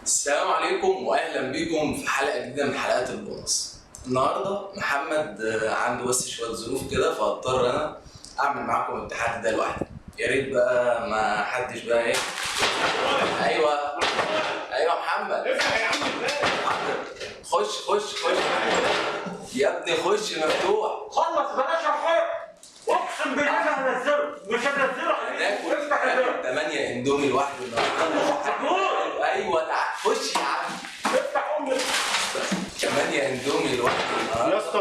السلام عليكم واهلا بيكم في حلقه جديده من حلقات البونص. النهارده محمد عنده بس شويه ظروف كده، فاضطر انا اعمل معاكم التحدي ده لوحدي. يا ريت بقى ما حدش بقى ايه. ايوه محمد افتح يا عم الباب. خش يا ابني، خش مفتوح. خلص بلاش الحوار. اقسم بالله انا هنزله مش هنزله. هناكل 8 اندومي لوحده النهارده. ايوه تعال خش يا عم. افتح امك 8 اندومي لوحده يا النهارده. اسطى.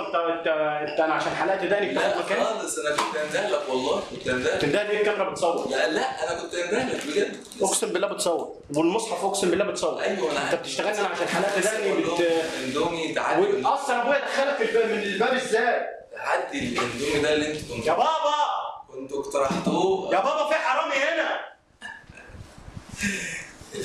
انت انا عشان حلقت داني لا بتاخد مكان. خالص، انا كنت اندهلك والله، كنت اندهلك. ده دي الكاميرا بتصور. لا انا كنت اندهلك بجد. اقسم بالله بتصور والمصحف اقسم بالله بتصور. ايوه انت بتشتغلني انا عشان حلقت داني اندومي تعدي. اصلا ابويا دخلك الباب من الباب ازاي؟ تعدي الاندومي ده اللي انتوا يا بابا كنتوا اقترحتوه. يا بابا في حرامي هنا.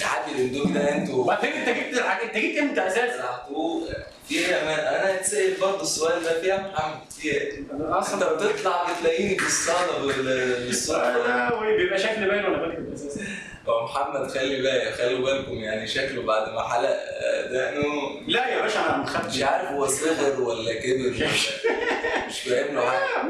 تعدي الاندومي ده انتوا بعدين انت جبت الحاجه، انت جيت امتى اساسا؟ اقترحتوه. في ايه يا مان؟ انا هتسال برضه السؤال ده، في يا محمد في ايه؟ انا انت بتطلع بتلاقيني في الصاله بالصدفه. بيبقى شكلي باين وانا بكتب اساسا. هو محمد خلوا بالكم، يعني شكله بعد ما حلق دقنه لا يا باشا انا مخبي. مش عارف هو صغر ولا كبر، مش فاهم له حاجه.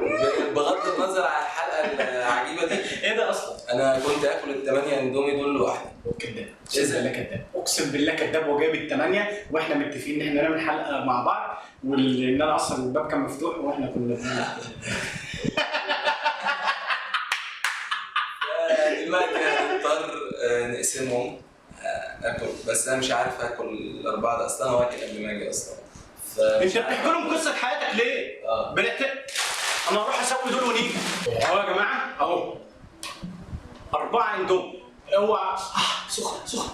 بغض النظر عن الحلقه العجيبه دي، ايه ده اصلا؟ انا كنت اكل ال8 اندومي دول لوحدي. كذاب، اقسم بالله كذاب، اقسم بالله كذاب. وجايب ال8 واحنا متفقين ان احنا نعمل حلقه مع بعض، وان انا اصلا الباب كان مفتوح واحنا كنا دلوقتي هنضطر نقسمهم اكل، بس انا مش عارف اكل الاربعه ده اصلا، انا واكل قبل ما اجي اصلا. انت بتحكي لهم قصه حياتك ليه؟ انا هروح اسوي دول ونيجي. اهو يا جماعه اهو 4 اندومي. اوعى سخنه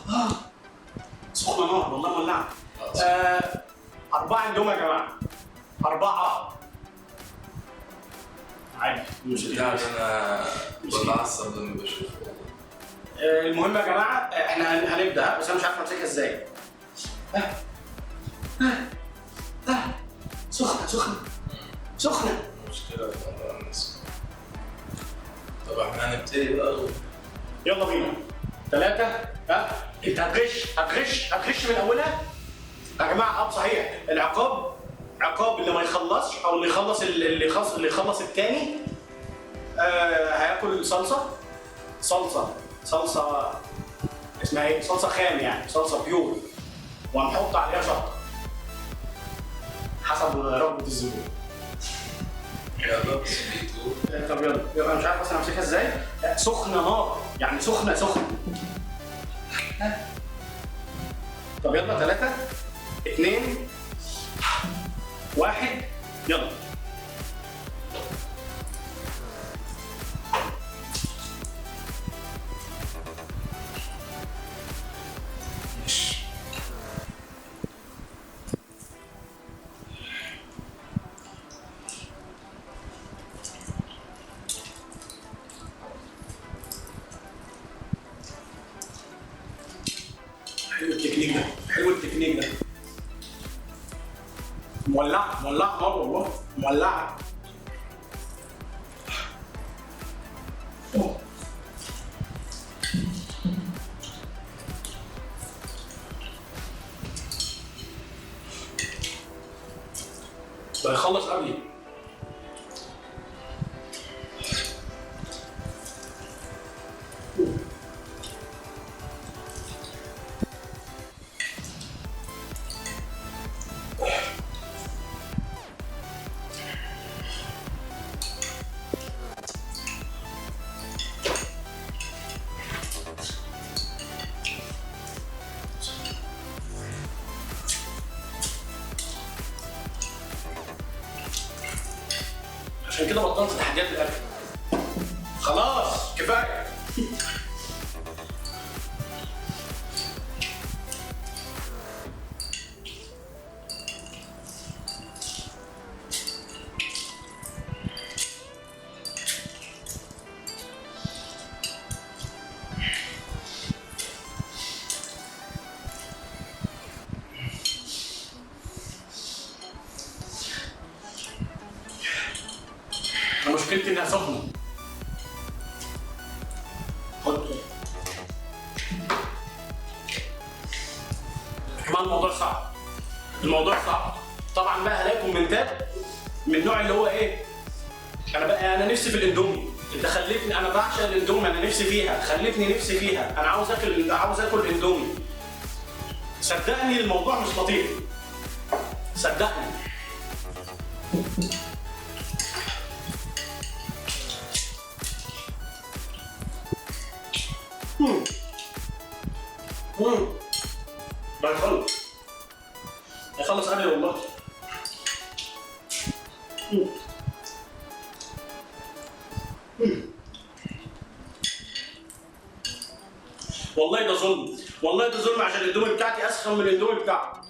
نار والله مولعه. 4 اندومي يا جماعه، 4 عادي مش بتاع انا بتعصب لما بشوفه. المهم يا جماعه احنا هنبدا، بس انا مش عارف امسكها ازاي. سخنه مشكله في موضوع الناس. طب احنا هنبتدي بقى. يلا بينا 3. انت هتغش من اولها يا جماعه. صحيح العقاب عقاب اللي ما يخلصش او اللي يخلص الثاني هياكل صلصه اسمها ايه؟ صلصه خام، يعني صلصه بيور، وهنحط عليها شطه حسب رغبه الزبون. يلا بس بيتو. طب يلا انا مش عارف اصلا امسكها ازاي. سخنه نار، يعني سخنه. طب يلا 3 2 1 يلا. حلو التكنيك ده. مولعه نار والله، مولعه. ده هيخلص قبلي. عشان كده بطلت تحديات الاكل. خلاص كفايه. انا مشكلتي انها سخنه. خد كمان الموضوع صعب. الموضوع صعب. طبعا بقى هلاقي كومنتات من النوع اللي هو ايه؟ انا نفسي في الاندومي، انت خليتني، انا بعشق الاندومي، انا نفسي فيها، خليتني نفسي فيها، انا عاوز اكل اندومي. صدقني الموضوع مش لطيف. صدقني. هيخلص قبلي والله. والله ده ظلم، والله ده ظلم عشان الاندومي بتاعتي اسخن من الاندومي بتاعته.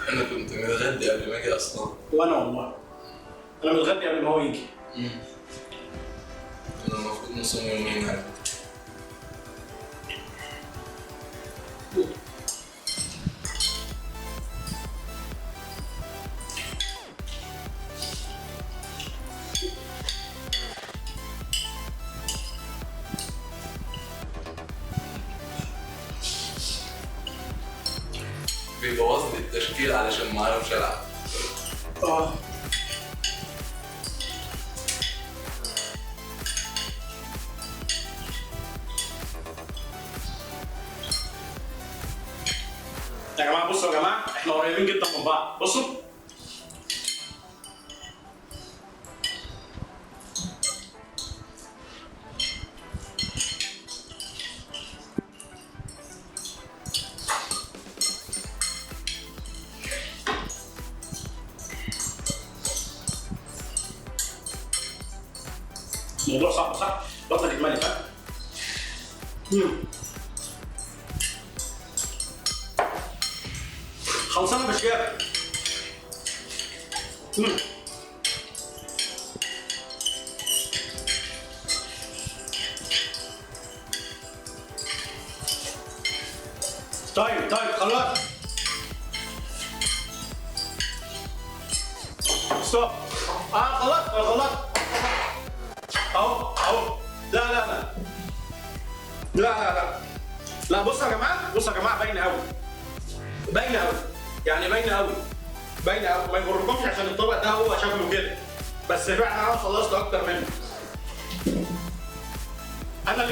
انا كنت متغدي قبل ما اجي اصلا. وانا والله انا متغدي قبل ما هو يجي. انا المفروض نصوم يومين يعني. بيبوظ لي التشكيل علشان ما اعرفش العب. يا جماعه بصوا يا جماعه، احنا قريبين جدا من بعض. بصوا الموضوع صعب صح؟ بطنك اتملت ها؟ خلصانه بشياكه. طيب خلاص. ستوب. خلاص. اهو. لا بصوا يا جماعه باينه قوي. يعني باينه قوي. ما يغركمش عشان الطبق ده هو شكله كده، بس فعلا انا خلصت اكتر منه. انا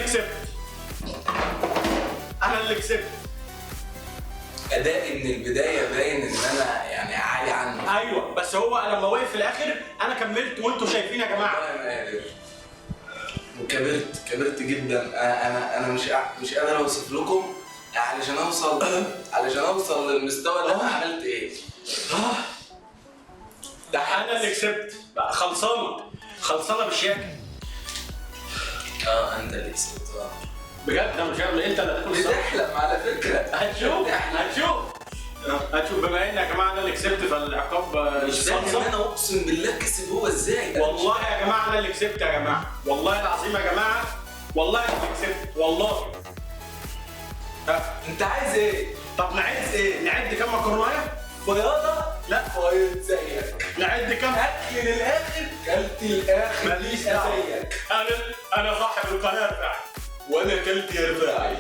اللي كسبت. ادائي من البدايه باين ان انا يعني عالي عنه. ايوه بس هو لما وقف في الاخر انا كملت وانتوا شايفين يا جماعه. والله ما قادر. وكبرت جدا. انا مش قادر اوصف لكم علشان اوصل للمستوى اللي انا عملت ايه. ده انا اللي كسبت. خلصانه بشياكه. انت اللي كسبت. بجد انا مش عارف انت اللي هتاكل الصبح. بتحلم على فكره. هتشوف بما ان يا جماعه انا اللي كسبت فالعقاب مش فاهم انا اقسم بالله كسب هو ازاي. والله يا جماعه انا اللي كسبت يا جماعه، والله العظيم يا جماعه، والله انا اللي كسبت والله. انت عايز ايه؟ طب نعد كام مكرونه؟ بياضه؟ لا بيض زيك. نعد كام؟ اكل للاخر كلت الاخر. ماليش دعوه. انا صاحب القناه فعلا. وانا كلت يا رفاعي.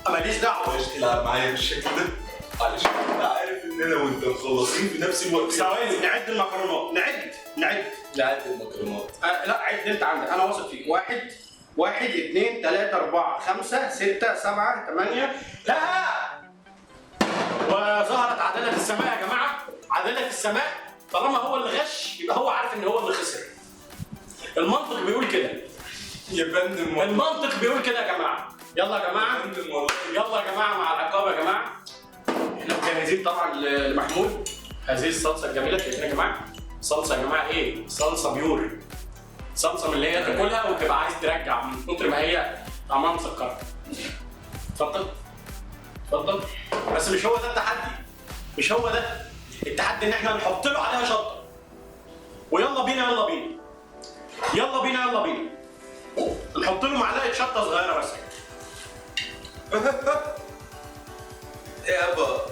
ماليش دعوه. مش تلعب معايا بالشكل ده علشان انت عارف ان انا وانت مخلصين في نفس الوقت. ثواني نعد المكرونات. نعد المكرونات. لا عد انت عندك، انا واثق فيك. 1 2 3 4 5 6 7 8. لا وظهرت عداله السماء يا جماعه. عداله السماء. طالما هو اللي غش يبقى هو عارف ان هو اللي خسر. المنطق بيقول كده يا فندم. المنطق بيقول كده يا جماعه. يلا يا جماعه مع العقاب يا جماعه. احنا مجهزين طبعا لمحمود هذه الصلصه الجميله. شايفين يا جماعه؟ صلصه يا جماعه ايه؟ صلصه بيور. صلصه من اللي هي تاكلها وتبقى عايز ترجع من كتر ما هي طعمها مسكره. اتفضل. بس مش هو ده التحدي، مش هو ده التحدي، ان احنا نحط له عليها شطه. ويلا بينا يلا بينا يلا بينا يلا بينا نحط له معلقه شطه صغيره بس. ايه يابا؟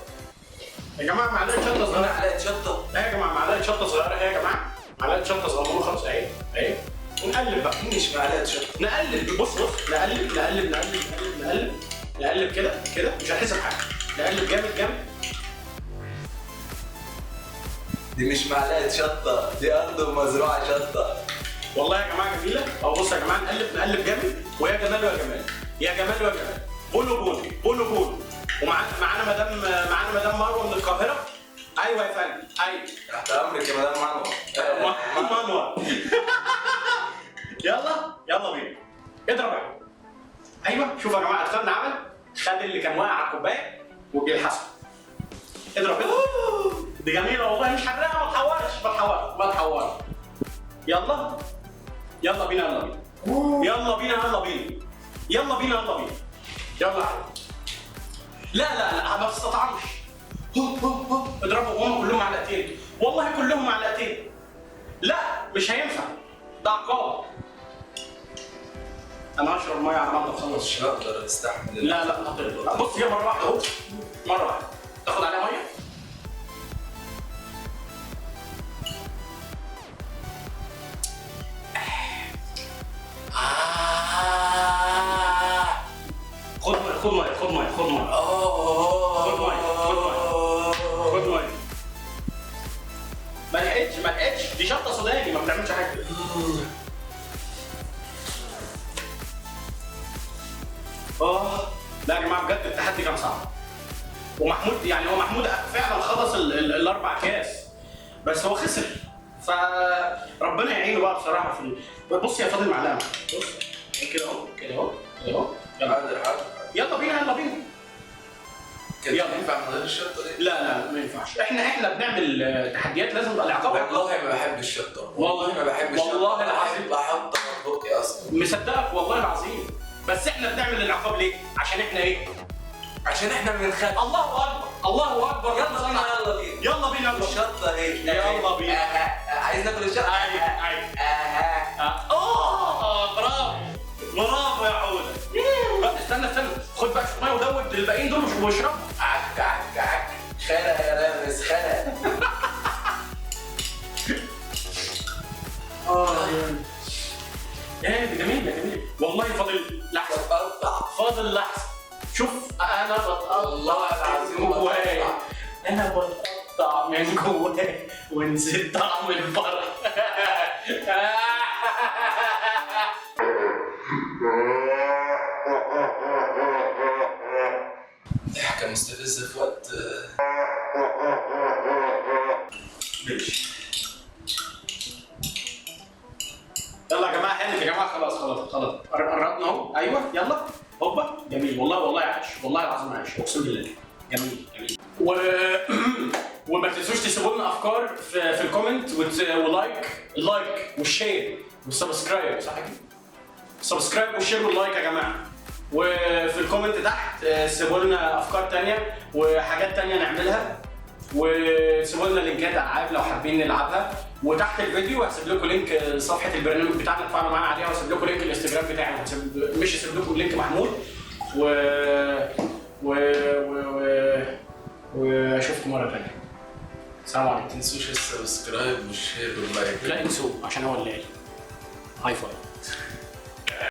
يا جماعه معلقه شطه صغيره. معلقه شطه؟ اهي يا جماعه معلقه شطه صغيره اهي يا جماعه، معلقه شطه صغيره خالص اهي اهي. ونقلب بقى. مش معلقه شطه. نقلب، بص نقلب نقلب نقلب نقلب نقلب نقلب كده كده، مش هنحس بحاجه. نقلب جامد جامد. دي مش معلقه شطه، دي ارض مزروعه شطه. والله يا جماعه جميله. اهو بص يا جماعه، نقلب نقلب جامد، ويا جمال ويا جمال يا جمال ويا جمال. بونو بونو بونو بونو. ومعانا مدام مروه من القاهره. ايوه يا فندم ايوه. تحت امرك يا مدام منور. منور. يلا بينا اضرب يا. ايوه شوف يا جماعه، ادخلنا عمل، خد اللي كان واقع على الكوبايه وبيلحسه. اضرب. دي جميله والله، مش حراقه، ما تحورش ما تحورش. يلا بينا يلا بينا يلا بينا يلا بينا يلا بينا يلا بينا يلا. لا ما تستطعمش. اضربوا هم كلهم معلقتين، والله كلهم معلقتين. لا مش هينفع، ده عقاب. انا هشرب ميه على ما اخلص. مش هقدر استحمل. لا هقدر. بص هي مره واحده اهو، مره واحده تاخد عليها ميه. خد ميه خد ميه خد ميه خد ميه خد ميه. ما لحقتش، دي شطه سوداني ما بتعملش حاجه. لا يا جماعه بجد التحدي كان صعب. ومحمود يعني هو محمود فعلا خلص الاربع اكياس، بس هو خسر. فربنا يعينه بقى بصراحه في بص يا فاضل معلقه. بص كده اهو كده اهو كده اهو. يلا بينا كده ينفع من غير الشطه دي؟ لا ما ينفعش. احنا بنعمل تحديات لازم يبقى العقاب. والله ما بحب الشطه، والله ما بحب الشطه، والله العظيم بحطها في بقي اصلا. مصدقك والله العظيم. بس احنا بنعمل العقاب ليه؟ عشان احنا ايه؟ عشان احنا بنخاف. الله اكبر الله اكبر. يلا بينا يلا بينا الشطه اهي. يلا بينا. عايز ناكل الشطه؟ ايوه برافو يا عوده. استنى خد بقى شويه ميه ودوب الباقيين دول واشرب. عك خلا يا لابس خلا. دي جميل والله. فاضل لحظه شوف انا بتقطع والله العظيم جواي. انا بتقطع من جواي ونسيت طعم الفرح. ضحكه مستفزه في وقت. ماشي. يلا يا جماعه هانت يا جماعه. خلاص قربنا اهو. ايوه يلا هوبا. جميل والله عاش، والله العظيم عاش، اقسم بالله. جميل وما تنسوش تسيبوا لنا افكار في الكومنت اللايك والشير والسبسكرايب. صح كده؟ السبسكرايب والشير واللايك يا جماعه. وفي الكومنت تحت سيبوا لنا افكار تانية وحاجات تانية نعملها، وسيبوا لنا لينكات العاب لو حابين نلعبها. وتحت الفيديو هسيب لكم لينك صفحه البرنامج بتاعنا تفاعلوا معانا عليها، وهسيب لكم لينك الانستجرام بتاعي. مش هسيب لكم لينك محمود. واشوفكم مره ثانيه. السلام عليكم. ما تنسوش السبسكرايب والشير واللايك. لا انسوه عشان هو اللي قال. هاي فايف.